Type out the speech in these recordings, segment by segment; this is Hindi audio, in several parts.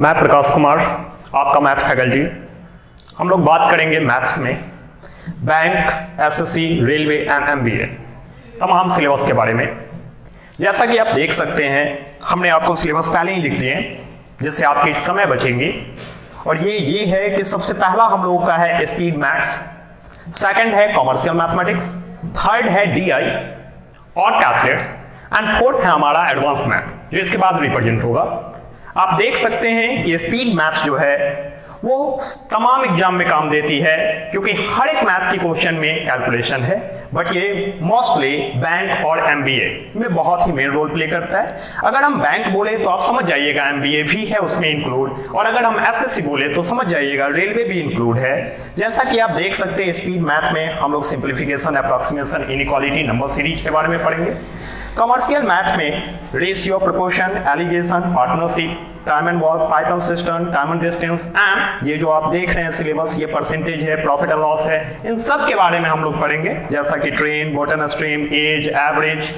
मैं प्रकाश कुमार, आपका मैथ फैकल्टी। हम लोग बात करेंगे मैथ्स में bank, SSC, railway and MBA तमाम सिलेबस के बारे में। जैसा कि आप देख सकते हैं, हमने आपको सिलेबस पहले ही लिख दिए जिससे आपके समय बचेंगे। और ये है कि सबसे पहला हम लोगों का है स्पीड मैथ्स, सेकंड है कॉमर्शियल मैथमेटिक्स, थर्ड है डीआई और कैलकुलेट्स एंड फोर्थ है हमारा एडवांस मैथ जो इसके बाद रिप्रेजेंट होगा। आप देख सकते हैं कि स्पीड मैथ्स जो है वो तमाम एग्जाम में काम देती है क्योंकि हर एक मैथ की क्वेश्चन में कैलकुलेशन है, बट ये मोस्टली बैंक और एमबीए में बहुत ही मेन रोल प्ले करता है। अगर हम बैंक बोले तो आप समझ जाइएगा एमबीए भी है उसमें इंक्लूड, और अगर हम एसएससी बोले तो समझ जाइएगा रेलवे भी इंक्लूड है। जैसा कि आप देख सकते हैं स्पीड मैथ में हम लोग simplification, approximation, inequality, number series के बारे में पढ़ेंगे। कमर्शियल मैथ में ratio, proportion, alligation, partnership, time and work, pipe and cistern, time and distance and ये जो आप देख रहे हैं सिलेबस, ये परसेंटेज है, प्रॉफिट एंड लॉस है, इन सब के बारे में हम लोग पढ़ेंगे। जैसा कि train, boat and stream, age, average,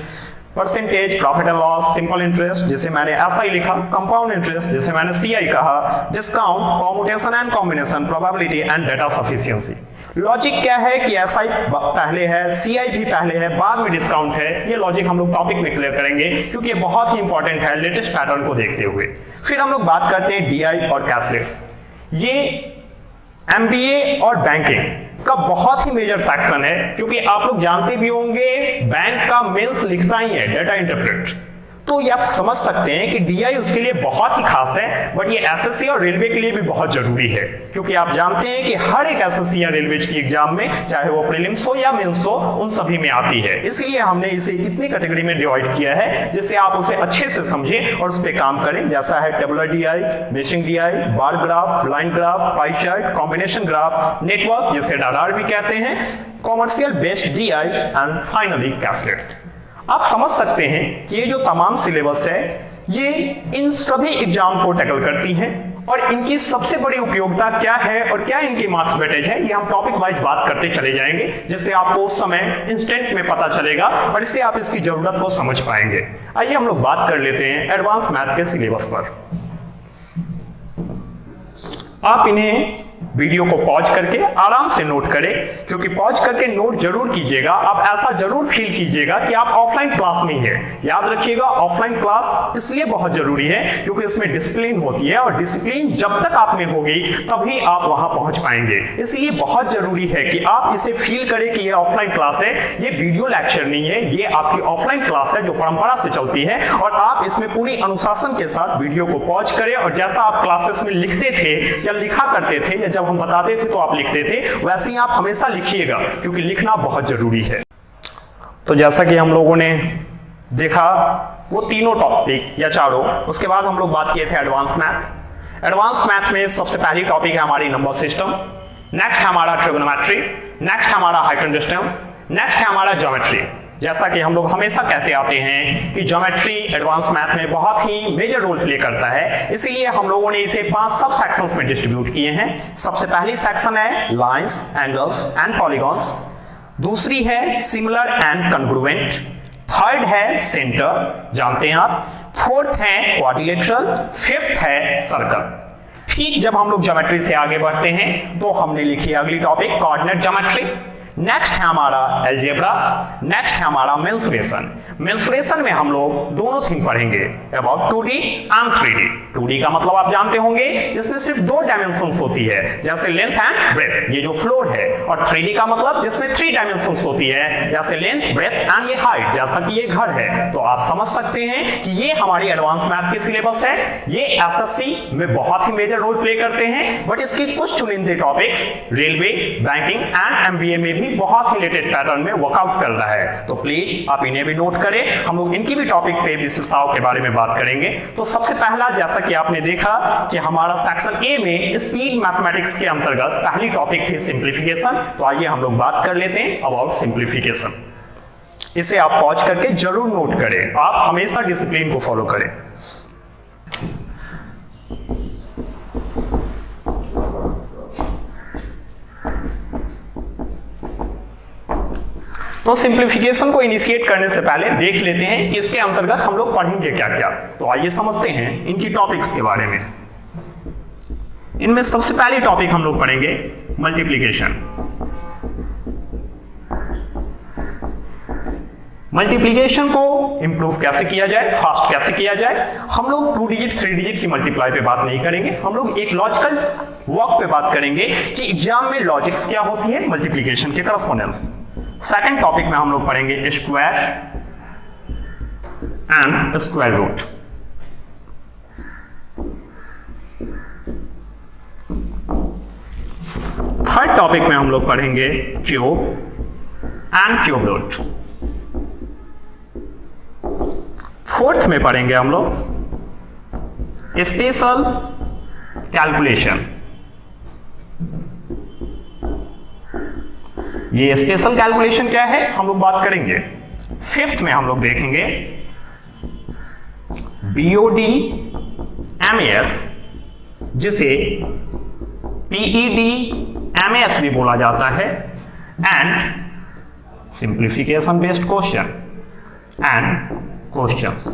percentage, profit and loss, simple interest जिसे मैंने ऐसा ही लिखा, कंपाउंड इंटरेस्ट जिसे मैंने सीआई कहा, discount, commutation and combination, probability and data sufficiency. Logic क्या है कि एसआई पहले है, सीआई भी पहले है, बाद में डिस्काउंट है। ये लॉजिक हम लोग टॉपिक में क्लियर करेंगे क्योंकि ये बहुत ही इंपॉर्टेंट है लेटेस्ट पैटर्न को देखते हुए। फिर हम लोग बात करते हैं डीआई और कैलकुलेट्स। ये एमबीए और बैंकिंग का बहुत ही मेजर सेक्शन है क्योंकि आप लोग जानते भी होंगे बैंक का मेंस लिखता ही है डेटा इंटरप्रेट, तो ये आप समझ सकते हैं कि डीआई उसके लिए बहुत ही खास है, बट ये एसएससी और रेलवे के लिए भी बहुत जरूरी है क्योंकि आप जानते हैं कि हर एक एसएससी या रेलवे की एग्जाम में, चाहे वो प्रीलिम्स हो या मेंस हो, उन सभी में आती है। इसलिए हमने इसे इतनी कैटेगरी में डिवाइड किया है जिससे आप उसे अच्छे से समझें और उस पर काम करें। जैसा है tabular DI, matching DI, bar graph, line graph, pie chart, combination graph, network जिसे डाडार भी कहते हैं, commercial based DI and finally calculates. आप समझ सकते हैं कि ये जो तमाम सिलेबस है ये इन सभी एग्जाम को टैकल करती हैं और इनकी सबसे बड़ी उपयोगिता क्या है और क्या इनकी मार्क्स वेटेज है, ये हम टॉपिक वाइज बात करते चले जाएंगे जिससे आपको उस समय इंस्टेंट में पता चलेगा और इससे आप इसकी जरूरत को समझ पाएंगे। आइए हम लोग बात कर लेते हैं एडवांस मैथ के सिलेबस पर। आप इन्हें वीडियो को पॉज करके आराम से नोट करें, क्योंकि पॉज करके नोट जरूर कीजिएगा। आप ऐसा जरूर फील कीजिएगा कि आप ऑफलाइन क्लास में ही है। याद रखिएगा ऑफलाइन क्लास इसलिए बहुत जरूरी है क्योंकि इसमें डिसिप्लिन होती है और डिसिप्लिन जब तक आप में होगी तभी आप वहां पहुंच पाएंगे। इसलिए बहुत जरूरी है कि आप इसे फील करें कि ये ऑफलाइन क्लास है, ये वीडियो लेक्चर नहीं है, ये आपकी ऑफलाइन क्लास है जो परंपरा से चलती है और आप इसमें पूरी अनुशासन के साथ वीडियो को पॉज करें और जैसा आप क्लासेस में लिखते थे या लिखा करते थे या जब हम बताते थे तो आप लिखते थे, वैसे ही आप हमेशा लिखिएगा क्योंकि लिखना बहुत जरूरी है। तो जैसा कि हम लोगों ने देखा वो तीनों टॉपिक या चारों, उसके बाद हम लोग बात किए थे एडवांस मैथ। एडवांस मैथ में सबसे पहली टॉपिक है हमारी नंबर सिस्टम, नेक्स्ट है हमारा ट्रिगोनोमेट्री, नेक्स्ट है हमारा हाइट एंड डिस्टेंस, नेक्स्ट है हमारा ज्योमेट्री। जैसा कि हम लोग हमेशा कहते आते हैं कि ज्योमेट्री एडवांस मैथ में बहुत ही मेजर रोल प्ले करता है, इसीलिए हम लोगों ने इसे 5 सब सेक्शंस में डिस्ट्रीब्यूट किए हैं। सबसे पहली सेक्शन है लाइंस, एंगल्स एंड पॉलीगॉन्स, दूसरी है सिमिलर एंड कंग्रुएंट, थर्ड है सेंटर, जानते हैं आप, फोर्थ है क्वाड्रिलेटरल, फिफ्थ है सर्कल। ठीक जब हम लोग ज्योमेट्री से आगे बढ़ते हैं तो हमने लिखी अगली टॉपिक कोऑर्डिनेट ज्योमेट्री, नेक्स्ट है हमारा अलजेब्रा, नेक्स्ट है हमारा मेंसुरेशन। मेंसुरेशन में हम लोग दोनों थिंग पढ़ेंगे about 2D and 3D। 2D का मतलब आप जानते होंगे जिसमें सिर्फ 2 डायमेंशंस होती है जैसे लेंथ एंड ब्रेथ, ये जो फ्लोर है, और 3D का मतलब जिसमें 3 डायमेंशंस होती है जैसे लेंथ, ब्रेथ एंड ये हाइट, जैसा कि ये घर है। तो आप समझ सकते हैं कि ये हमारी एडवांस मैथ की सिलेबस है। ये एसएससी में बहुत ही मेजर रोल प्ले करते हैं, बट इसके कुछ चुनिंदे topics railway, banking and MBA में भी बहुत ही लेटेस्ट पैटर्न में वर्कआउट कर रहा है। तो प्लीज आप इन्हें भी नोट करें, हम लोग इनकी भी टॉपिक पे विशेषताओं के बारे में बात करेंगे। तो सबसे पहला, जैसा कि आपने देखा कि हमारा सेक्शन ए में स्पीड मैथमेटिक्स के अंतर्गत पहली टॉपिक थी सिंप्लीफिकेशन। तो आइए हम लोग बात कर लेते हैं अबाउट सिंप्लीफिकेशन। इसे आप पॉज करके जरूर नोट करें, आप हमेशा डिसिप्लिन को फॉलो करें। तो सिंप्लीफिकेशन को इनिशिएट करने से पहले देख लेते हैं कि इसके अंतर्गत हम लोग पढ़ेंगे क्या क्या। तो आइए समझते हैं इनकी टॉपिक्स के बारे में। इनमें सबसे पहली टॉपिक हम लोग पढ़ेंगे मल्टीप्लिकेशन। मल्टीप्लिकेशन को इंप्रूव कैसे किया जाए, फास्ट कैसे किया जाए। हम लोग 2 डिजिट 3 डिजिट की मल्टीप्लाई पे बात नहीं करेंगे, हम लोग एक लॉजिकल वर्क पे बात करेंगे कि एग्जाम में लॉजिक्स क्या होती है मल्टीप्लिकेशन के करस्पॉन्डेंस। सेकंड टॉपिक में हम लोग पढ़ेंगे square and square root. Third topic में हम लोग पढ़ेंगे cube and cube root. Fourth में पढ़ेंगे हम लोग स्पेशल कैलकुलेशन। ये स्पेशल कैलकुलेशन क्या है हम लोग बात करेंगे। फिफ्थ में हम लोग देखेंगे बीओडी एमएस, जिसे पीईडी एमएस भी बोला जाता है, and simplification based question and questions.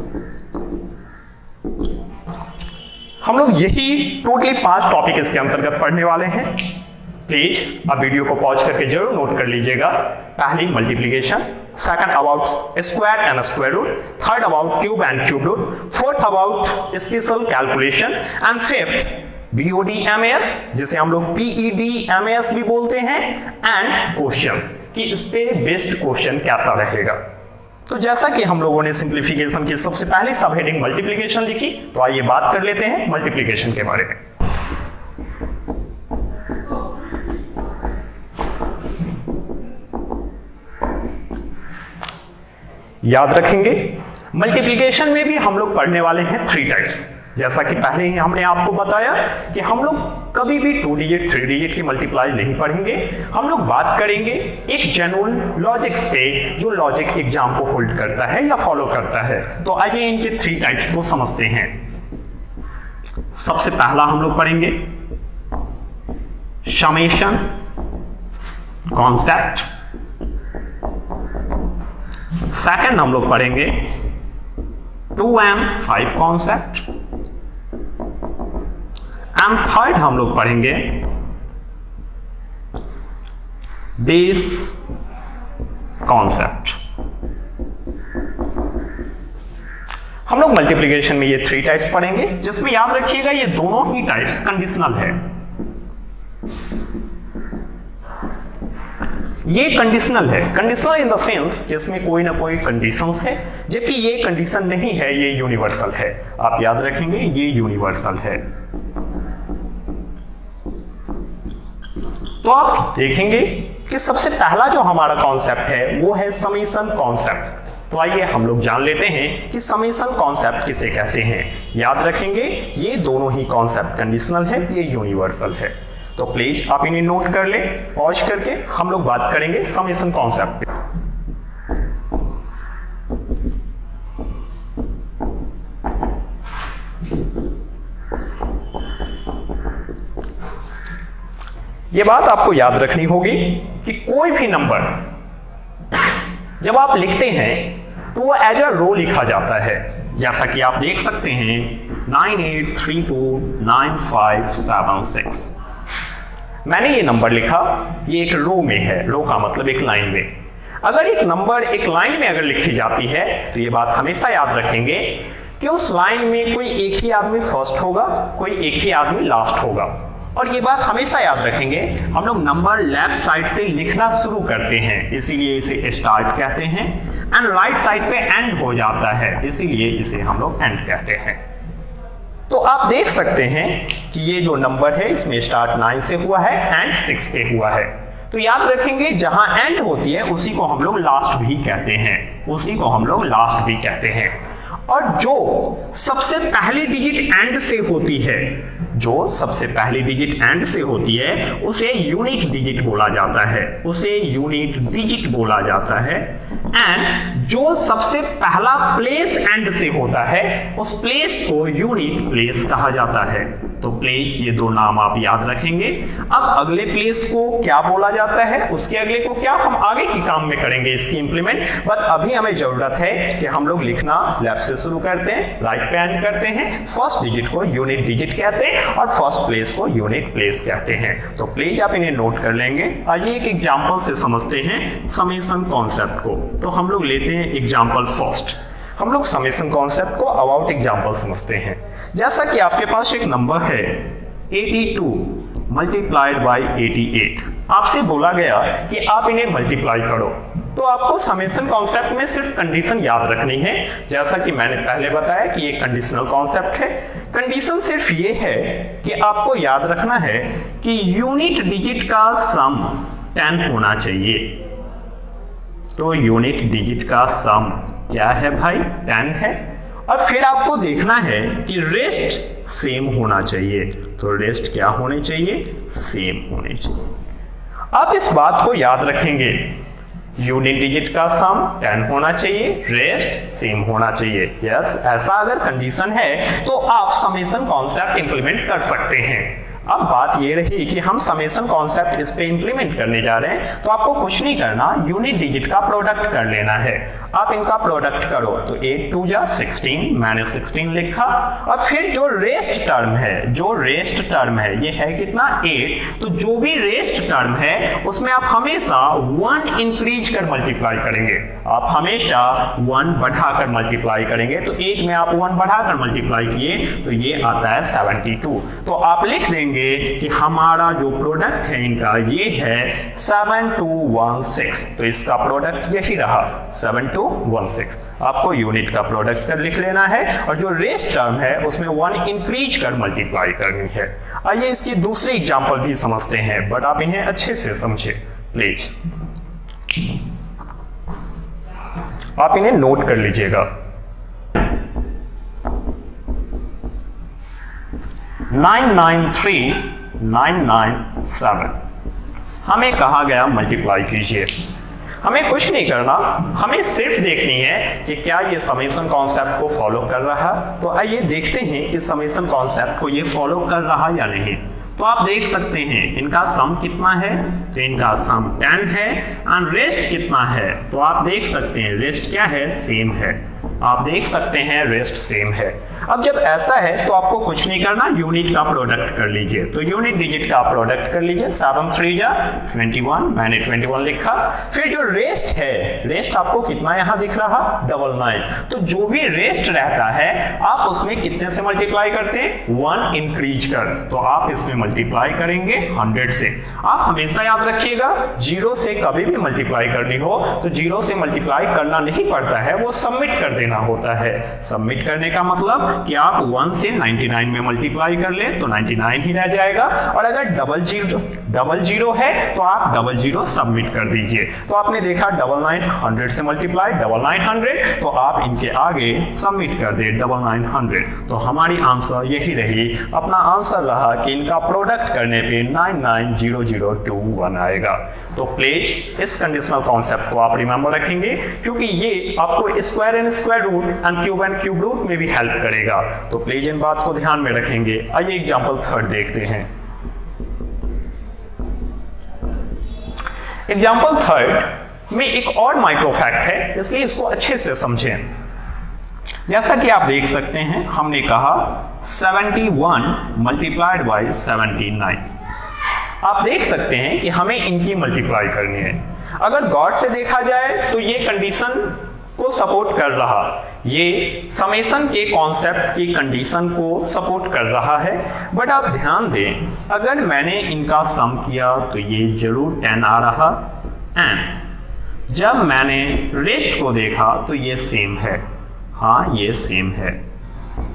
हम लोग यही टोटली 5 टॉपिक इसके अंतर्गत पढ़ने वाले हैं। प्लीज अब वीडियो को पॉज करके जरूर नोट कर लीजिएगा। पहली multiplication, second about square and square root, third about cube and cube root, fourth about special calculation and fifth BODMAS, जिसे हम लोग पीईडी एमएस भी बोलते हैं, एंड क्वेश्चंस कि इस पे बेस्ड क्वेश्चन कैसा रहेगा। तो जैसा कि हम लोगों ने सिंप्लीफिकेशन की सबसे पहले सब हेडिंग मल्टीप्लिकेशन लिखी, तो आइए बात कर लेते हैं मल्टीप्लिकेशन के बारे में। याद रखेंगे मल्टीप्लिकेशन में भी हम लोग पढ़ने वाले हैं 3 टाइप्स। जैसा कि पहले ही हमने आपको बताया कि हम लोग कभी भी 2 डिजिट 3 डिजिट की मल्टीप्लाई नहीं पढ़ेंगे। हम लोग बात करेंगे एक जेन्युइन लॉजिक्स पे, जो लॉजिक एग्जाम को होल्ड करता है या फॉलो करता है। तो आइए इनके 3 टाइप्स को समझते हैं। सबसे पहला हम लोग पढ़ेंगे समेशन कॉन्सेप्ट। सेकंड हम लोग पढ़ेंगे 2 and 5 कॉन्सेप्ट, एंड थर्ड हम लोग पढ़ेंगे बेस कॉन्सेप्ट। हम लोग मल्टीप्लिकेशन में ये 3 टाइप्स पढ़ेंगे, जिसमें याद रखिएगा ये दोनों ही टाइप्स कंडीशनल है। ये कंडीशनल है, कंडीशनल इन द सेंस जिसमें कोई ना कोई कंडीशंस है, जबकि ये कंडीशन नहीं है, ये यूनिवर्सल है। आप याद रखेंगे ये यूनिवर्सल है। तो आप देखेंगे कि सबसे पहला जो हमारा कॉन्सेप्ट है वो है समेशन कॉन्सेप्ट। तो आइए हम लोग जान लेते हैं कि समेशन कॉन्सेप्ट किसे कहते हैं। याद रखेंगे ये दोनों ही कॉन्सेप्ट कंडीशनल है, ये यूनिवर्सल है। तो प्लीज आप इन्हें नोट कर ले, पॉज करके हम लोग बात करेंगे समेशन कॉन्सेप्ट पे। ये बात आपको याद रखनी होगी कि कोई भी नंबर जब आप लिखते हैं तो वो एज अ रो लिखा जाता है। जैसा कि आप देख सकते हैं 98329576। मैंने ये नंबर लिखा, ये एक रो में है, रो का मतलब एक लाइन में। अगर एक नंबर एक लाइन में अगर लिखी जाती है तो ये बात हमेशा याद रखेंगे कि उस लाइन में कोई एक ही आदमी फर्स्ट होगा, कोई एक ही आदमी लास्ट होगा। और ये बात हमेशा याद रखेंगे, हम लोग नंबर लेफ्ट साइड से लिखना शुरू करते हैं, इसीलिए इसे स्टार्ट कहते हैं, एंड राइट साइड पे एंड हो जाता है, इसीलिए इसे हम लोग एंड कहते हैं। तो आप देख सकते हैं कि ये जो नंबर है इसमें स्टार्ट 9 से हुआ है, एंड 6 पे हुआ है। तो याद रखेंगे जहां एंड होती है उसी को हम लोग लास्ट भी कहते हैं, उसी को हम लोग लास्ट भी कहते हैं। और जो सबसे पहली डिजिट एंड से होती है, जो सबसे पहली डिजिट एंड से होती है उसे यूनिट डिजिट बोला जाता है, उसे यूनिट डिजिट बोला जाता है। एंड जो सबसे पहला प्लेस एंड से होता है उस प्लेस को यूनिट प्लेस कहा जाता है। तो प्लेस, ये दो नाम आप याद रखेंगे। अब अगले प्लेस को क्या बोला जाता है, उसके अगले को क्या, हम आगे की काम में करेंगे इसकी इंप्लीमेंट। बट अभी हमें जरूरत है कि हम लोग लिखना लेफ्ट से शुरू करते हैं, राइट पे एंड करते हैं। फर्स्ट डिजिट को यूनिट डिजिट कहते हैं और फर्स्ट प्लेस को यूनिट प्लेस कहते हैं। तो प्लीज आप इन्हें नोट कर लेंगे। आइए एक एग्जांपल से समझते हैं समेशन कॉन्सेप्ट को। तो हम लोग लेते हैं एग्जांपल फर्स्ट। हम लोग समेशन कॉन्सेप्ट को अबाउट एग्जांपल समझते हैं। जैसा कि आपके पास एक नंबर है 82 मल्टीप्लाइड बाई 88, आपसे बोला गया कि आप इन्हें मल्टीप्लाई करो। तो आपको समेशन कॉन्सेप्ट में सिर्फ कंडीशन याद रखनी है। जैसा कि मैंने पहले बताया कि ये कंडीशनल कॉन्सेप्ट है। कंडीशन सिर्फ ये है कि आपको याद रखना है कि यूनिट डिजिट का सम 10 होना चाहिए। तो यूनिट डिजिट का सम क्या है भाई, 10 है। और फिर आपको देखना है कि रेस्ट सेम होना चाहिए। तो रेस्ट क्या होने चाहिए, सेम होने चाहिए। आप इस बात को याद रखेंगे, यूनिट डिजिट का सम 10 होना चाहिए, रेस्ट सेम होना चाहिए। यस, ऐसा अगर कंडीशन है तो आप समेशन कॉन्सेप्ट इंप्लीमेंट कर सकते हैं। अब बात ये रही कि हम समेशन कॉन्सेप्ट इस पे इंप्लीमेंट करने जा रहे हैं, तो आपको कुछ नहीं करना, यूनिट डिजिट का प्रोडक्ट कर लेना है। आप इनका प्रोडक्ट करो तो 8 2 जा 16, मैंने 16 लिखा। और फिर जो रेस्ट टर्म है, ये है कितना, 8। तो जो भी रेस्ट टर्म है उसमें आप हमेशा 1 इंक्रीज कर मल्टीप्लाई करेंगे। आप हमेशा 1 बढ़ाकर मल्टीप्लाई करेंगे। तो 8 में आप 1 बढ़ाकर मल्टीप्लाई किए तो ये आता है 72। तो आप लिख देंगे कि हमारा जो प्रोडक्ट है इनका ये है 7216। तो इसका प्रोडक्ट यही रहा 7216। आपको यूनिट का प्रोडक्ट कर लिख लेना है और जो रेस्ट टर्म है उसमें 1 इंक्रीज कर मल्टीप्लाई करनी है। आइए इसकी दूसरी एग्जांपल भी समझते हैं, बट आप इन्हें अच्छे से समझे प्लीज। आप इन्हें नोट कर लीजिएगा। 993997 हमें कहा गया मल्टीप्लाई कीजिए। हमें कुछ नहीं करना, हमें सिर्फ देखनी है कि क्या ये समेशन कॉन्सेप्ट को फॉलो कर रहा। तो आइए देखते हैं कि समेशन कॉन्सेप्ट को ये फॉलो कर रहा या नहीं। तो आप देख सकते हैं इनका सम कितना है, तो इनका सम 10 है। एंड रेस्ट कितना है, तो आप देख सकते हैं रेस्ट क्या है, सेम है। आप देख सकते हैं रेस्ट सेम है। अब जब ऐसा है तो आपको कुछ नहीं करना, यूनिट का प्रोडक्ट कर लीजिए। तो यूनिट डिजिट का प्रोडक्ट कर लीजिए। 7 3 जा 21, मैंने 21 लिखा। फिर जो रेस्ट है, रेस्ट आपको कितना यहां दिख रहा, 99। तो जो भी रेस्ट रहता है आप उसमें कितने से मल्टीप्लाई करते हैं, 1 इंक्रीज कर। तो आप इसमें मल्टीप्लाई करेंगे 100 से। आप हमेशा याद रखिएगा 0 से कभी भी मल्टीप्लाई करनी हो तो 0 से मल्टीप्लाई करना नहीं पड़ता है, वो सबमिट कर देना होता है। सबमिट करने का मतलब कि आप 1 से 99 में मल्टीप्लाई कर ले तो 99 ही रह जाएगा। और अगर डबल जीरो है तो आप 00 सबमिट कर दीजिए। तो आपने देखा 99 100 से मल्टीप्लाई 99 100, तो आप इनके आगे सबमिट कर दे 99 100। तो हमारी आंसर यही रही। अपना आंसर रहा कि इनका प्रोडक्ट करने पे 990021 आएगा। तो प्लीज इस कंडीशनल कॉन्सेप्ट को आप रिमेंबर रखेंगे, क्योंकि ये आपको square and square root and cube root में भी हेल्प करेगा। तो प्लीज इन बात को ध्यान में रखेंगे। आइए एग्जांपल 3 देखते हैं। एग्जांपल 3 में एक और माइक्रो फैक्ट है, इसलिए इसको अच्छे से समझें। जैसा कि आप देख सकते हैं हमने कहा 71 मल्टीप्लाइड बाई 79। आप देख सकते हैं कि हमें इनकी मल्टीप्लाई करनी है। अगर गौर से देखा जाए तो ये कंडीशन को सपोर्ट कर रहा, ये समेशन के कॉन्सेप्ट की कंडीशन को सपोर्ट कर रहा है। बट आप ध्यान दें, अगर मैंने इनका सम किया तो ये जरूर 10 आ रहा, एंड जब मैंने रेस्ट को देखा तो ये सेम है। हाँ, ये सेम है।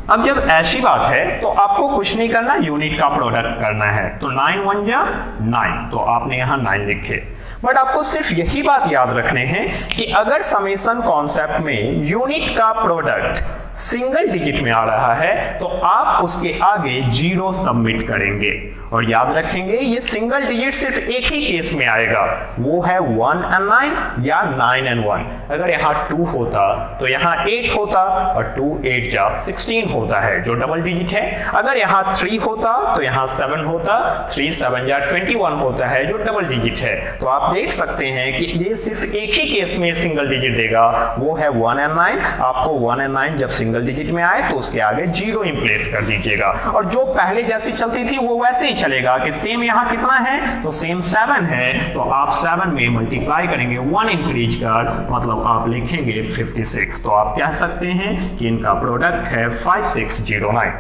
अब जब ऐसी बात है तो आपको कुछ नहीं करना, यूनिट का प्रोडक्ट करना है। तो 9 1 जा 9, तो आपने यहां 9 लिखे। बट आपको सिर्फ यही बात याद रखने हैं कि अगर समेशन कॉन्सेप्ट में यूनिट का प्रोडक्ट सिंगल डिजिट में आ रहा है तो आप उसके आगे 0 सबमिट करेंगे। और याद रखेंगे ये सिंगल डिजिट सिर्फ एक ही केस में आएगा, वो है 1 and 9 या 9 and 1। अगर यहाँ 2 होता तो यहाँ 8 होता, और 2 8 या 16 होता है जो डबल डिजिट है। अगर यहाँ 3 होता तो यहाँ 7 होता, 3 7 या 21 होता है जो डबल डिजिट है। तो आप देख सकते हैं कि ये सिर्फ एक ही केस में सिंगल डिजिट देगा, वो है 1 and 9। आपको 1 and 9 जब सिंगल डिजिट में आए तो उसके आगे 0 इंप्लेस कर दीजिएगा, और जो पहले जैसी चलती थी वो वैसे ही चलेगा कि सेम यहाँ कितना है, तो सेम 7 है, तो आप 7 में मल्टीप्लाई करेंगे 1 इंक्रीज कर, मतलब आप लिखेंगे 56। तो आप कह सकते हैं कि इनका प्रोडक्ट है 5609।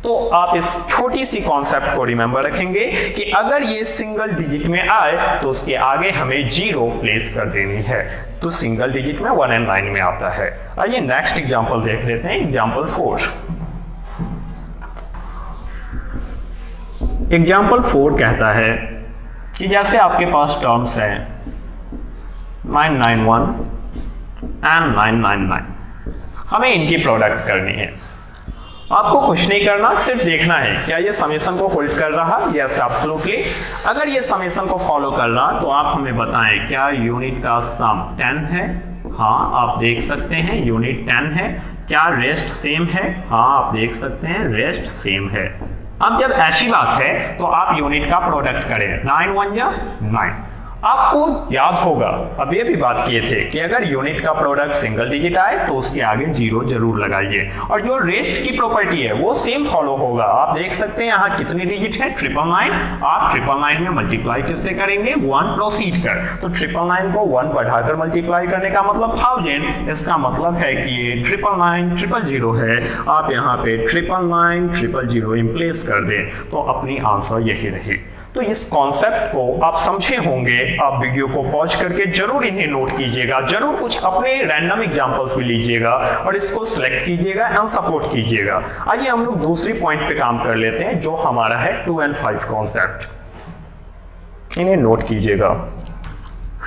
तो आप इस छोटी सी कॉन्सेप्ट को रिमेंबर रखेंगे कि अगर ये सिंगल डिजिट में आए तो उसके आगे हमें 0 प्लेस कर देनी है। तो सिंगल डिजिट में 1 and 9 में आता है। आइए नेक्स्ट एग्जांपल देख लेते हैं, एग्जांपल 4। एग्जाम्पल 4 कहता है कि जैसे आपके पास टर्म्स हैं 991 एंड 999, हमें इनकी प्रोडक्ट करनी है। आपको कुछ नहीं करना, सिर्फ देखना है क्या ये समेशन को होल्ड कर रहा। Yes absolutely. अगर ये समेशन को फॉलो कर रहा तो आप हमें बताएं क्या यूनिट का सम 10 है। हाँ आप देख सकते हैं यूनिट 10 है। क्या रेस्ट सेम है। हाँ आप देख सकते हैं रेस्ट सेम है। अब जब ऐसी बात है तो आप यूनिट का प्रोडक्ट करें, 9 1 या 9। आपको याद होगा अब ये भी बात किए थे कि अगर यूनिट का प्रोडक्ट सिंगल डिजिट आए तो उसके आगे 0 जरूर लगाइए, और जो रेस्ट की प्रॉपर्टी है वो सेम फॉलो होगा। आप देख सकते हैं यहाँ कितनी डिजिट है, 999। आप 999 में मल्टीप्लाई किससे करेंगे, 1 प्रोसीड कर। तो 999 को 1 बढ़ाकर मल्टीप्लाई करने का मतलब 1000। इसका मतलब है कि ये 999 000 है। आप यहाँ पे 999 000 इंप्लेस कर दें तो अपनी आंसर यही रही। तो इस कॉन्सेप्ट को आप समझे होंगे। आप वीडियो को पॉज करके जरूर इन्हें नोट कीजिएगा, जरूर कुछ अपने रैंडम एग्जांपल्स भी लीजिएगा और इसको सिलेक्ट कीजिएगा एंड सपोर्ट कीजिएगा। आइए हम लोग दूसरी पॉइंट पे काम कर लेते हैं जो हमारा है 2 and 5 कॉन्सेप्ट। इन्हें नोट कीजिएगा।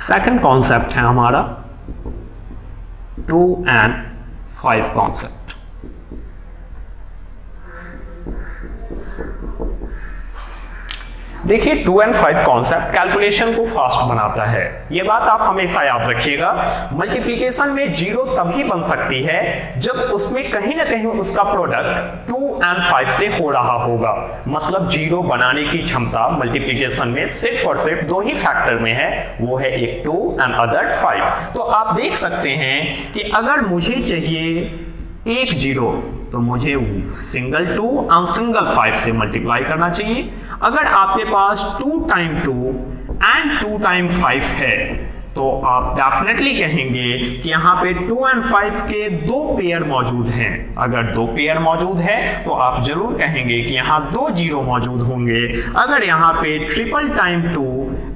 सेकंड कॉन्सेप्ट है हमारा 2 and 5 कॉन्सेप्ट। देखिए 2 and 5 कॉन्सेप्ट कैलकुलेशन को फास्ट बनाता है। ये बात आप हमेशा याद रखिएगा। मल्टीप्लिकेशन में 0 तभी बन सकती है जब उसमें कहीं ना कहीं उसका प्रोडक्ट 2 and 5 से हो रहा होगा। मतलब 0 बनाने की क्षमता मल्टीप्लिकेशन में सिर्फ और सिर्फ 2 ही फैक्टर में है, वो है एक 2 and अदर 5। तो आप देख सकते हैं कि अगर मुझे चाहिए एक 0 तो मुझे सिंगल 2 और सिंगल 5 से मल्टीप्लाई करना चाहिए। अगर आपके पास 2 टाइम 2 एंड 2 टाइम 5 है तो आप डेफिनेटली कहेंगे कि यहाँ पे 2 and 5 के 2 पेयर मौजूद हैं। अगर 2 पेयर मौजूद है तो आप जरूर कहेंगे कि यहाँ 2 0 मौजूद होंगे। अगर यहाँ पे triple time 2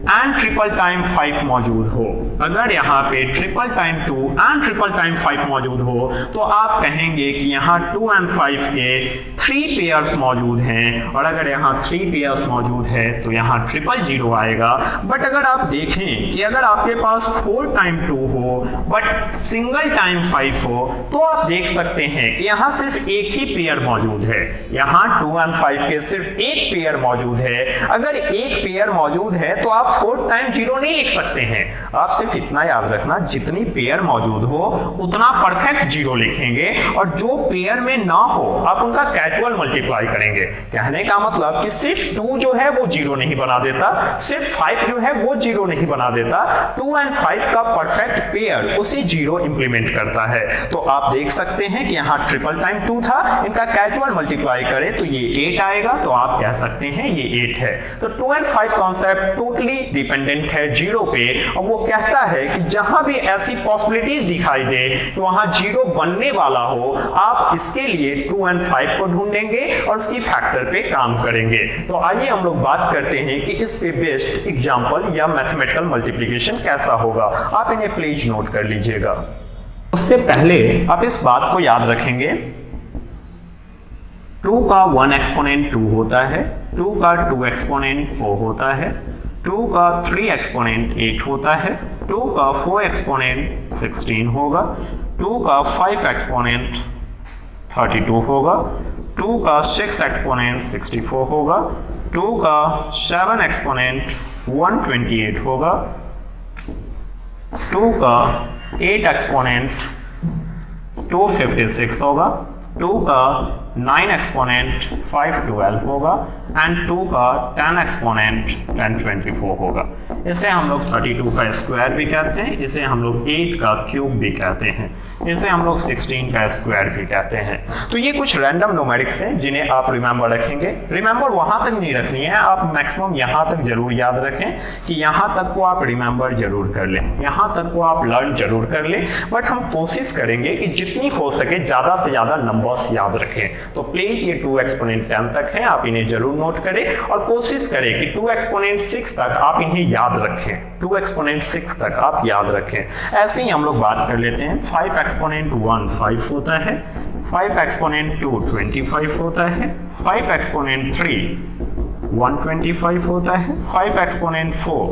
and triple time 5 मौजूद हो, अगर यहाँ पे triple time 2 and triple time 5 मौजूद हो तो आप कहेंगे कि यहाँ 2 and 5 के 3 पेयर्स मौजूद हैं। और अगर यहाँ 3 पेयर्स मौजूद है तो यहाँ 000 आएगा। बट अगर आप देखें कि अगर आपके पास 4 टाइम 2 हो बट सिंगल टाइम 5 हो तो आप देख सकते हैं कि यहाँ सिर्फ एक ही पेयर मौजूद है। यहाँ 2 and 5 के सिर्फ एक पेयर मौजूद है। अगर एक पेयर मौजूद है तो आप 4 टाइम 0 नहीं लिख सकते हैं। आप सिर्फ इतना याद रखना, जितनी पेयर मौजूद हो उतना परफेक्ट 0 लिखेंगे, और जो पेयर में ना हो आप उनका कैजुअल मल्टीप्लाई करेंगे। कहने का मतलब कि सिर्फ 2 जो है वो 0 नहीं बना देता, सिर्फ 5 जो है वो 0 नहीं बना देता। 2 and 5 का परफेक्ट पेयर उसी 0 इंप्लीमेंट करता है। तो आप देख सकते हैं कि यहाँ ट्रिपल टाइम 2 था, इनका कैजुअल मल्टीप्लाई करें तो ये 8 आएगा। तो आप कह सकते हैं ये 8 है। तो 2 and 5 कॉन्सेप्ट टोटली डिपेंडेंट है 0 पे, और वो कहता है कि जहां भी ऐसी पॉसिबिलिटीज दिखाई दे तो वहां 0 बनने वाला हो, आप इसके लिए 2 and 5 को ढूंढेंगे और उसकी फैक्टर पे काम करेंगे। तो आइए हम लोग बात करते हैं कि इस पे बेस्ड एग्जांपल या मैथमेटिकल मल्टीप्लिकेशन कैसा होगा। आप इन्हें प्लीज नोट कर लीजिएगा। उससे पहले आप इस बात को याद रखेंगे, 2 का 1 एक्सपोनेंट 2 होता है, 2 का 2 एक्सपोनेंट 4 होता है, 2 का 3 एक्सपोनेंट 8 होता है, 2 का 4 एक्सपोनेंट 16 होगा, 2 का 5 एक्सपोनेंट 32 होगा, 2 का 6 एक्सपोनेंट 64 होगा, 2 का 7 एक्सपोनेंट 128 होगा, 2 का 8 एक्सपोनेंट 256 होगा, 2 का 9 एक्सपोनेंट 512 होगा एंड 2 का 10 एक्सपोनेंट 1024 होगा। इसे हम लोग 32 का स्क्वायर भी कहते हैं, इसे हम लोग 8 का क्यूब भी कहते हैं, इसे हम लोग 16 का स्क्वायर भी कहते हैं। तो ये कुछ रैंडम न्यूमेरिक्स हैं जिन्हें आप रिमेंबर रखेंगे। रिमेंबर वहां तक नहीं रखनी है, आप मैक्सिमम यहां तक जरूर याद रखें कि यहां तक को आप रिमेंबर जरूर कर लें, यहां तक को आप लर्न जरूर कर लें, बट हम कोशिश करेंगे कि जितनी हो सके ज्यादा से ज्यादा नंबर्स याद रखें। तो प्लीज ये 2 एक्सपोनेंट 10 तक है, आप इन्हें जरूर नोट करें और कोशिश करें कि 2 एक्सपोनेंट 6 तक आप इन्हें याद रखें, 2 एक्सपोनेंट 6 तक आप याद रखें। ऐसे ही हम लोग बात कर लेते हैं 5 एक्सपोनेंट 1 5 होता है, 5 एक्सपोनेंट 2 25 होता है, 5 एक्सपोनेंट 3 125 होता है, 5 एक्सपोनेंट 4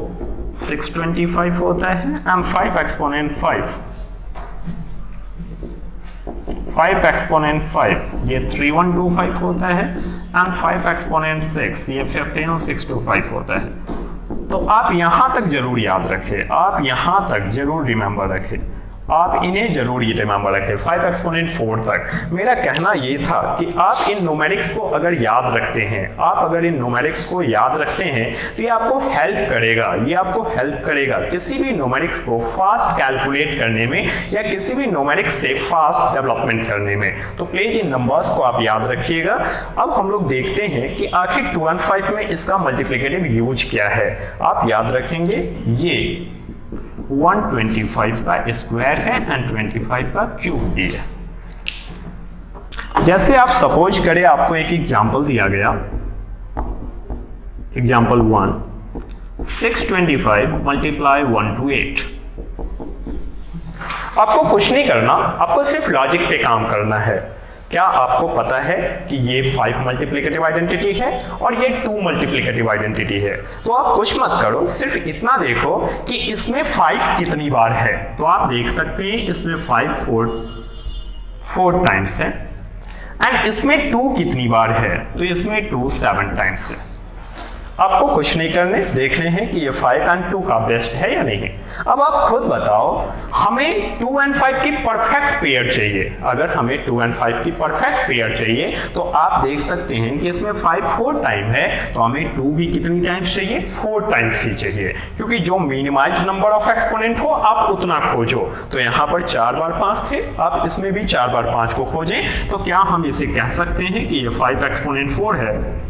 625 होता है एंड 5 एक्सपोनेंट 5 एक्सपोनेंट 5 ये 3125 होता है एंड 5 एक्सपोनेंट 6 ये 15625 होता है। तो आप यहां तक जरूर याद रखें, आप यहां तक जरूर रिमेंबर रखें, आप इन्हें जरूर ये रिमेंबर रखें 5 एक्सपोनेंट 4 तक। मेरा कहना ये था कि आप इन न्यूमेरिक्स को अगर याद रखते हैं, आप अगर इन न्यूमेरिक्स को याद रखते हैं तो ये आपको हेल्प करेगा, ये आपको हेल्प करेगा किसी भी न्यूमेरिक्स को फास्ट कैलकुलेट करने में या किसी भी न्यूमेरिक्स से फास्ट डेवलपमेंट करने में। तो प्लीज इन नंबर्स को आप याद रखिएगा। अब हम लोग देखते हैं कि आखिर 2 and 5 में इसका मल्टीप्लिकेटिव यूज क्या है। आप याद रखेंगे ये 125 का स्क्वायर है एंड 25 का क्यूब भी है। जैसे आप सपोज करें आपको एक एग्जांपल दिया गया, एग्जांपल 1 625 मल्टीप्लाई 1 to 8। आपको कुछ नहीं करना, आपको सिर्फ लॉजिक पे काम करना है। क्या आपको पता है कि ये 5 मल्टीप्लिकेटिव आइडेंटिटी है और ये 2 मल्टीप्लिकेटिव आइडेंटिटी है? तो आप कुछ मत करो, सिर्फ इतना देखो कि इसमें 5 कितनी बार है। तो आप देख सकते हैं इसमें 5 4 टाइम्स है एंड इसमें 2 कितनी बार है? तो इसमें 2 7 टाइम्स है। आपको कुछ नहीं करने, देखने हैं कि ये 5 and 2 का बेस्ट है या नहीं। अब आप खुद बताओ, हमें 2 and 5 की परफेक्ट पेयर चाहिए। अगर हमें 2 and 5 की परफेक्ट पेयर चाहिए तो आप देख सकते हैं कि इसमें 5 4 टाइम है, तो हमें 2 भी कितनी टाइम्स चाहिए? 4 टाइम्स ही चाहिए, क्योंकि जो मिनिमाइज नंबर ऑफ एक्सपोनेंट हो आप उतना खोजो। तो यहाँ पर 4 बार 5 थे, आप इसमें भी 4 बार 5 को खोजें। तो क्या हम इसे कह सकते हैं कि ये 5 एक्सपोनेंट 4 है?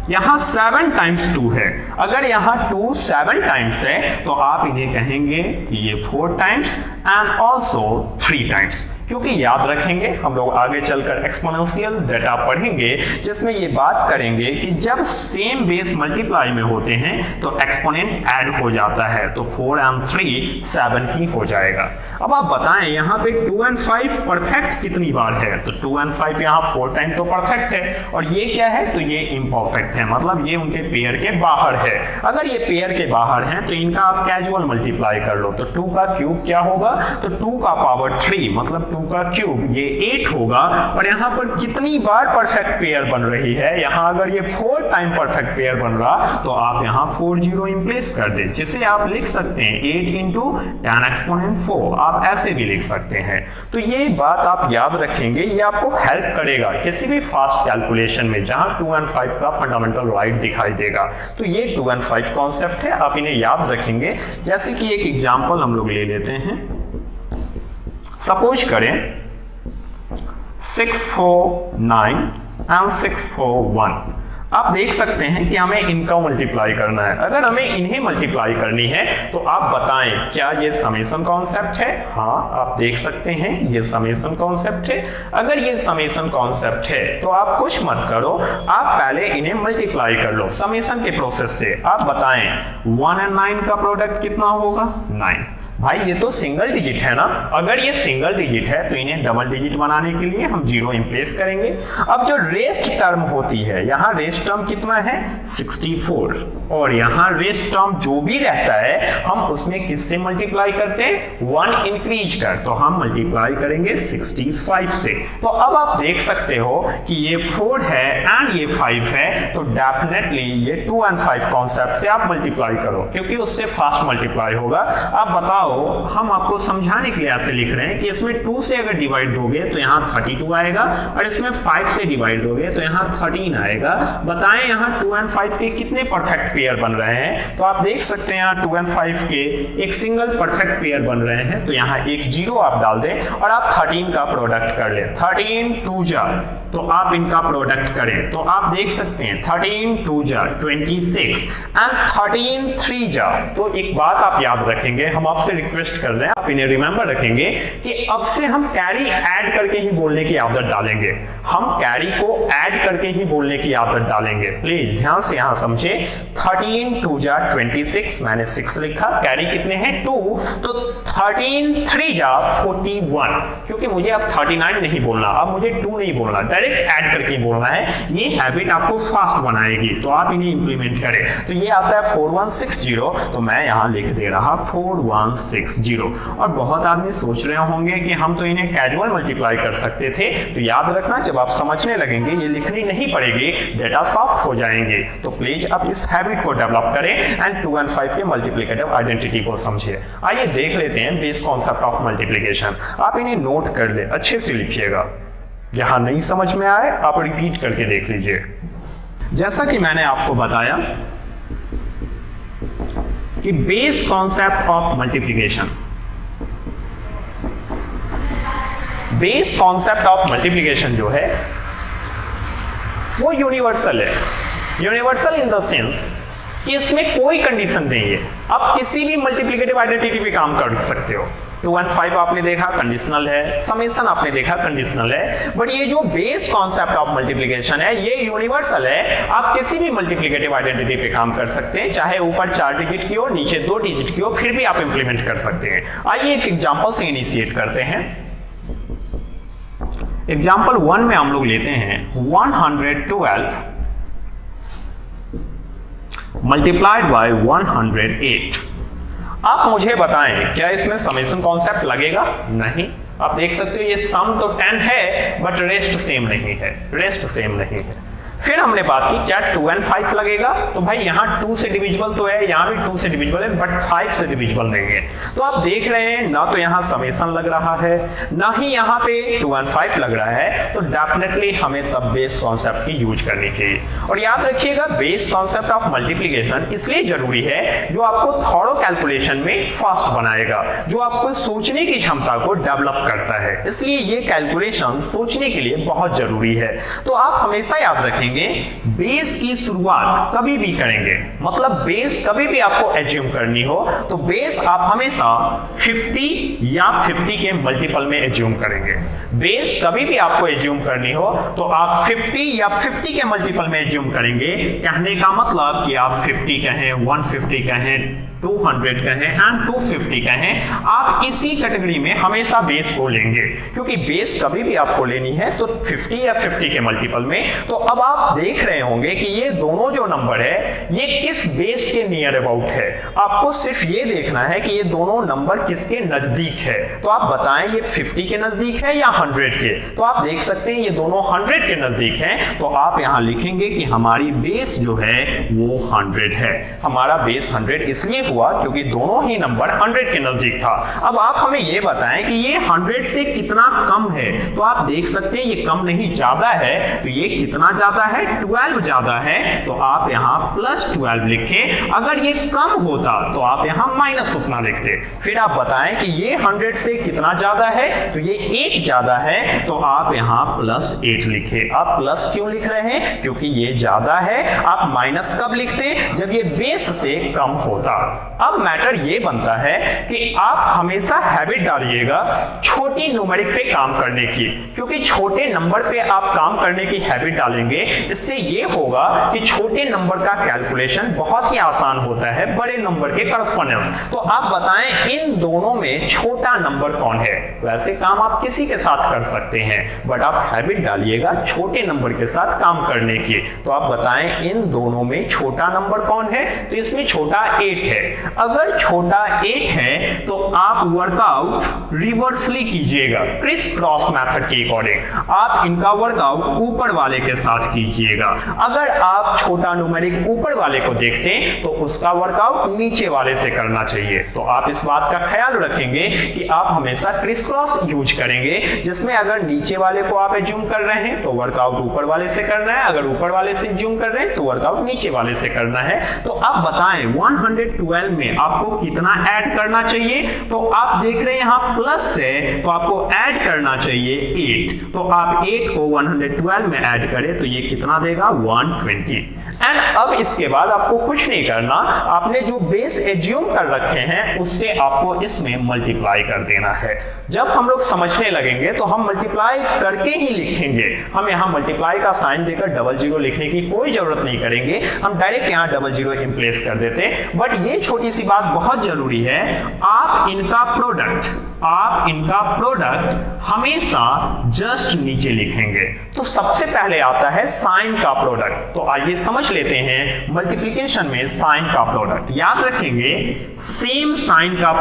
यहां 7 टाइम्स 2 है। अगर यहां 2 7 टाइम्स है तो आप इन्हें कहेंगे कि ये 4 टाइम्स एंड ऑल्सो 3 टाइम्स, क्योंकि याद रखेंगे हम लोग आगे चलकर एक्सपोनेंशियल डेटा पढ़ेंगे जिसमें ये बात करेंगे कि जब सेम बेस मल्टीप्लाई में होते हैं तो एक्सपोनेंट ऐड हो जाता है, तो 4 and 3 7 ही हो जाएगा। अब आप बताएं यहाँ पे 2 and 5 परफेक्ट कितनी बार है? तो 2 and 5 यहाँ 4 टाइम तो परफेक्ट है, और ये क्या है? तो ये इम्परफेक्ट है, मतलब ये उनके पेयर के बाहर है। अगर ये पेयर के बाहर है तो इनका आप कैजुअल मल्टीप्लाई कर लो। तो 2 का क्यूब क्या होगा? तो 2 का पावर 3 मतलब 2 का क्यूब ये 8 होगा। और यहां पर कितनी बार परफेक्ट पेयर बन रही है? यहां अगर ये 4 टाइम परफेक्ट पेयर बन रहा तो आप यहां 4 0 इंप्लेस कर दें, जिसे आप लिख सकते हैं 8 into 10 एक्सपोनेंट 4। आप ऐसे भी लिख सकते हैं। तो ये बात आप याद रखेंगे, ये आपको हेल्प करेगा किसी भी फास्ट कैलकुलेशन में जहां 2 and 5 का फंडामेंटल राइट दिखाई देगा। तो ये 2 and 5 कॉन्सेप्ट है, आप इन्हें याद रखेंगे। जैसे कि एक एग्जांपल हम लोग ले लेते हैं, सपोज करें 6 4 9 एंड 6 4 1। आप देख सकते हैं कि हमें इनका मल्टीप्लाई करना है। अगर हमें इन्हें मल्टीप्लाई करनी है तो आप बताएं क्या ये समेशन कॉन्सेप्ट है? हाँ, आप देख सकते हैं ये समेशन कॉन्सेप्ट है। अगर ये समेशन कॉन्सेप्ट है तो आप कुछ मत करो, आप पहले इन्हें मल्टीप्लाई कर लो समेशन के प्रोसेस से। आप बताएं 1 and 9 का प्रोडक्ट कितना होगा? 9। भाई ये तो सिंगल डिजिट है ना, अगर ये सिंगल डिजिट है तो इन्हें डबल डिजिट बनाने के लिए हम 0 इंप्लेस करेंगे। अब जो रेस्ट टर्म होती है, यहाँ रेस्ट रेस्ट टर्म कितना है 64, और यहाँ रेस्ट टर्म जो भी रहता है हम उसमें किससे मल्टीप्लाई करते हैं 1 इंक्रीज कर, तो हम मल्टीप्लाई करेंगे 65 से। तो अब आप देख सकते हो कि ये 4 है एंड ये 5 है, तो डेफिनेटली ये 2 और 5 कॉन्सेप्ट से आप मल्टीप्लाई करो क्योंकि उससे फास्ट मल्टीप्लाई होगा। अब बताओ, हम आपको समझाने के लिए ऐसे लिख रहे हैं कि इसमें 2 से अगर डिवाइड दोगे तो यहाँ 32 आएगा, और इसमें 5 से डिवाइड दोगे तो यहाँ 13 आएगा। बताएं यहाँ 2 और 5 के कितने परफेक्ट पेयर बन रहे हैं, तो आप देख सकते हैं यहाँ 2 और 5 के एक सिंगल परफेक्ट पेयर बन रहे हैं, तो यहाँ एक 0 आप डाल दें और आप 13 का प्रोडक्ट कर लें। 13 2 जा, तो आप इनका प्रोडक्ट करें तो आप देख सकते हैं 13 2 जा 26 एंड 13 3 जा। तो एक बात आप याद रखेंगे, हम आपसे रिक्वेस्ट कर रहे हैं, आप इन्हें रिमेंबर रखेंगे कि अब से हम कैरी ऐड करके ही बोलने की आदत डालेंगे, हम कैरी को ऐड करके ही बोलने की आदत डालेंगे। प्लीज ध्यान से यहां समझे। 13 2 जा 26, मैंने 6 लिखा, कैरी कितने हैं 2, तो 13 3 जा 41, क्योंकि मुझे अब 39 नहीं बोलना, अब मुझे 2 नहीं बोलना, डायरेक्ट ऐड करके बोलना है। ये हैबिट आपको फास्ट बनाएगी, तो आप इन्हें इंप्लीमेंट करें। तो ये आता है 4160, तो मैं यहां लिख दे रहा 4160। और बहुत आदमी सोच रहे होंगे कि हम तो इन्हें कैजुअल मल्टीप्लाई कर सकते थे, तो याद रखना जब आप समझने लगेंगे ये लिखनी नहीं पड़ेगी, डेटा सॉफ्ट हो जाएंगे। तो प्लीज अब इस हैबिट को डेवलप करें एंड 2 और 5 के मल्टीप्लिकेटिव आइडेंटिटी को समझिए। आइए देख लेते हैं बेस कॉन्सेप्ट ऑफ मल्टीप्लिकेशन। आप इन्हें नोट कर ले, अच्छे से लिखिएगा, जहां नहीं समझ में आए आप रिपीट करके देख लीजिए। जैसा कि मैंने आपको बताया कि base concept of multiplication, base concept of multiplication जो है वो यूनिवर्सल है। यूनिवर्सल इन द सेंस कि इसमें कोई कंडीशन नहीं है, आप किसी भी मल्टीप्लिकेटिव आइडेंटिटी पे काम कर सकते हो। 2 और 5 आपने देखा कंडीशनल है, समेशन आपने देखा कंडीशनल है, बट ये जो बेस कॉन्सेप्ट ऑफ मल्टीप्लिकेशन है ये यूनिवर्सल है। आप किसी भी मल्टीप्लिकेटिव आइडेंटिटी पे काम कर सकते हैं, चाहे ऊपर 4 डिजिट की हो, नीचे 2 डिजिट की हो, फिर भी आप इंप्लीमेंट कर सकते हैं। आइए एक एग्जांपल से इनिशिएट करते हैं। एग्जांपल 1 में हम लोग लेते हैं 112 मल्टीप्लाइड बाय 108। आप मुझे बताएं क्या इसमें समेशन कॉन्सेप्ट लगेगा? नहीं। आप देख सकते हो ये सम तो 10 है बट रेस्ट सेम नहीं है, रेस्ट सेम नहीं है। फिर हमने बात की क्या 2 और 5 लगेगा, तो भाई यहाँ 2 से डिविजिबल तो है, यहाँ भी 2 से डिविजिबल है, बट 5 से डिविजिबल नहीं है। तो आप देख रहे हैं ना तो यहाँ समेशन लग रहा है ना ही यहाँ पे 2 और 5 लग रहा है, तो डेफिनेटली हमें तब बेस कॉन्सेप्ट की यूज करनी चाहिए। और याद रखिएगा बेस कॉन्सेप्ट ऑफ मल्टीप्लिकेशन इसलिए जरूरी है जो आपको थॉरो कैलकुलेशन में फास्ट बनाएगा, जो आपको सोचने की क्षमता को डेवलप करता है, इसलिए ये कैलकुलेशन सोचने के लिए बहुत जरूरी है। तो आप हमेशा याद रखें बेस की शुरुआत कभी भी करेंगे, मतलब बेस कभी भी आपको एज्यूम करनी हो तो बेस आप हमेशा 50 या 50 के मल्टीपल में एज्यूम करेंगे। बेस कभी भी आपको एज्यूम करनी हो तो आप 50 या 50 के मल्टीपल में एज्यूम करेंगे। कहने का मतलब कि आप 50 कहें, 150 कहें, 200 कहें एंड 250 कहें, आप इसी कैटेगरी में हमेशा बेस को लेंगे, क्योंकि बेस कभी भी आपको लेनी है तो 50 या 50 के मल्टीपल में। तो अब आप देख रहे होंगे कि ये दोनों जो नंबर है ये किस बेस के नियर अबाउट है। आपको सिर्फ ये देखना है कि ये दोनों नंबर किसके नजदीक है। तो आप बताएं ये 50 के नजदीक है या 100 के। तो आप देख सकते हैं ये दोनों 100 के नजदीक हैं, तो आप यहां लिखेंगे कि हमारी बेस जो है वो 100 है। हमारा बेस 100 इसलिए हुआ क्योंकि दोनों ही नंबर 100 के नजदीक था। अब आप हमें यह बताएं कि ये 100 से कितना कम है। तो आप देख सकते हैं ये कम नहीं ज्यादा है, तो ये कितना ज्यादा है 12 ज्यादा है, तो आप यहां +12 लिखें। अगर ये कम होता तो आप यहां माइनस उतना लिखते। फिर आप बताएं कि ये 100 से कितना ज्यादा है, तो ये 8 ज्यादा है, तो आप यहां +8 लिखे। आप प्लस क्यों लिख रहे हैं? क्योंकि ये ज्यादा है। आप माइनस कब लिखते? जब ये बेस से कम होता। अब मैटर ये बनता है कि आप हमेशा हैबिट डालिएगा छोटी न्यूमेरिक पे काम करने की, क्योंकि छोटे नंबर पे आप काम करने की हैबिट डालेंगे, इससे ये होगा कि छोटे नंबर का कैलकुलेशन बहुत ही आसान होता है बड़े नंबर के करस्पॉन्डेंस। तो आप बताएं इन दोनों में छोटा नंबर कौन है? वैसे काम आप किसी के साथ कर सकते हैं, बट आप हैबिट डालिएगा छोटे नंबर के साथ काम करने की। तो आप बताएं इन दोनों में छोटा नंबर कौन है? तो इसमें छोटा 8 है। अगर छोटा 8 है तो आप वर्कआउट रिवर्सली कीजिएगा, क्रिस क्रॉस मेथड के अकॉर्डिंग आप इनका वर्कआउट ऊपर वाले के साथ कीजिएगा। अगर आप छोटा न्यूमेरिक ऊपर वाले को देखते हैं तो उसका वर्कआउट नीचे वाले से करना चाहिए। तो आप इस बात का ख्याल रखेंगे कि आप हमेशा क्रिस क्रॉस यूज करेंगे, जिसमें अगर नीचे वाले को आप एज्यूम कर रहे हैं तो वर्कआउट ऊपर वाले से करना है, अगर ऊपर वाले से एज्यूम कर रहे हैं तो वर्कआउट नीचे वाले से करना है। तो आप बताएं 112 में आपको कितना ऐड करना चाहिए? तो आप देख रहे हैं यहां प्लस है तो आपको ऐड करना चाहिए 8। तो आप 8 को 112 में ऐड करें तो ये कितना देगा? 120। एंड अब इसके बाद आपको कुछ नहीं करना, आपने जो बेस एज्यूम कर रखे हैं उससे आपको इसमें मल्टीप्लाई कर देना है। जब हम लोग समझने लगेंगे तो हम मल्टीप्लाई करके ही लिखेंगे। हम यहाँ मल्टीप्लाई का साइन देकर 00 लिखने की कोई जरूरत नहीं करेंगे, हम डायरेक्ट यहाँ 00 इंप्लेस कर देते हैं। बट ये छोटी सी बात बहुत जरूरी है, आप इनका प्रोडक्ट हमेशा जस्ट नीचे लिखेंगे। तो सबसे पहले आता है साइन का प्रोडक्ट। तो आइए समझ लेते हैं मल्टीप्लिकेशन में साइन का प्रोडक्ट। याद रखेंगे सेम साइन का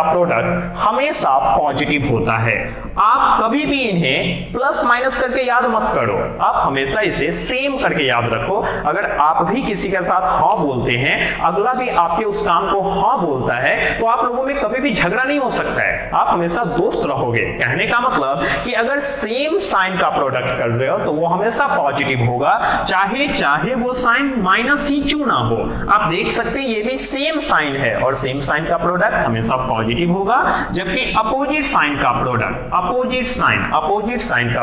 प्रोडक्ट हमेशा पॉजिटिव होता है। आप कभी भी इन्हें प्लस माइनस करके याद मत करो, आप हमेशा इसे सेम करके याद रखो। अगर आप भी किसी के साथ हाँ बोलते हैं, अगला भी आपके उस काम को हाँ बोलता है, तो आप लोगों में कभी भी झगड़ा नहीं हो सकता है, आप हमेशा दोस्त रहोगे। कहने का मतलब कि अगर सेम साइन का प्रोडक्ट कर रहे हो तो वो हमेशा पॉजिटिव होगा, चाहे वो साइन माइनस ही क्यों ना हो। आप देख सकते हैं ये भी सेम साइन है और सेम साइन का प्रोडक्ट हमेशा पॉजिटिव होगा, जबकि अपोजिट साइन का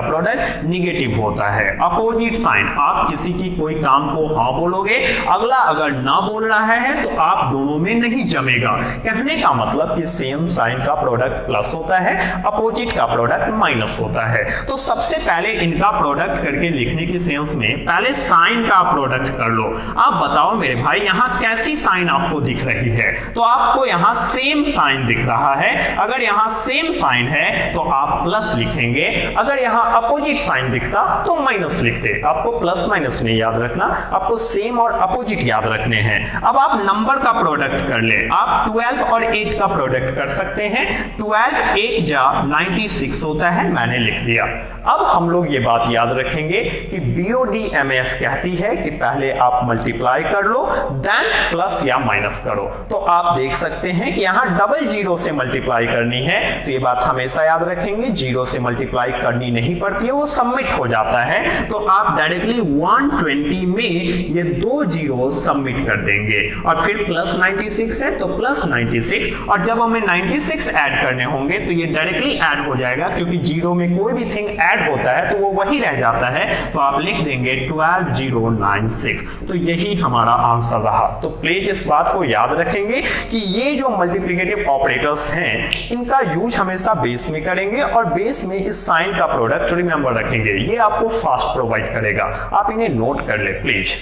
प्रोडक्ट निगेटिव होता है। अपोजिट साइन, आप किसी की कोई काम को हाँ बोलोगे, अगला अगर ना बोल रहा है तो आप दोनों में नहीं जमेगा। कहने का मतलब कि सेम साइन का प्रोडक्ट प्लस होता है, अपोजिट का प्रोडक्ट माइनस होता है। तो सबसे पहले इनका प्रोडक्ट करके लिखने की सेंस में पहले साइन का प्रोडक्ट कर लो। आप बताओ मेरे भाई यहाँ कैसी साइन आपको दिख रही है? तो आपको यहाँ सेम साइन दिख रहा है। अगर यहाँ सेम साइन है तो आप प्लस लिखेंगे, अगर यहाँ अपोजिट साइन दिखता तो माइनस लिखते। आपको प्लस माइनस नहीं याद रखना, आपको सेम और अपोजिट याद रखने हैं। अब आप नंबर का प्रोडक्ट कर ले, आप 12 और 8 का प्रोडक्ट कर सकते हैं। 12 8 जा 96 होता है, मैंने लिख दिया। अब हम लोग ये बात याद रखेंगे कि BODMAS कहती है कि पहले आप मल्टीप्लाई कर लो देन प्लस या माइनस करो। तो आप देख सकते हैं कि यहाँ 00 से मल्टीप्लाई करनी है, तो ये बात हमेशा याद रखेंगे, 0 से मल्टीप्लाई करनी नहीं पड़ती है, वो सबमिट हो जाता है। तो आप डायरेक्टली 120 में ये 2 जीरो सबमिट कर देंगे और फिर प्लस 96 है तो प्लस 96, और जब हमें 96 ऐड करने होंगे तो ये डायरेक्टली ऐड हो जाएगा, क्योंकि 0 में कोई भी थिंग ऐड होता है तो वो वही रह जाता है। तो आप लिख देंगे 12096। तो यही हमारा आंसर रहा। तो प्लीज इस बात को याद रखेंगे कि ये जो मल्टीप्लिकेटिव ऑपरेटर्स हैं इनका यूज हमेशा बेस में करेंगे और बेस में इस साइन का प्रोडक्ट रिमेंबर रखेंगे। ये आपको फास्ट प्रोवाइड करेगा, आप इन्हें नोट कर ले प्लीज।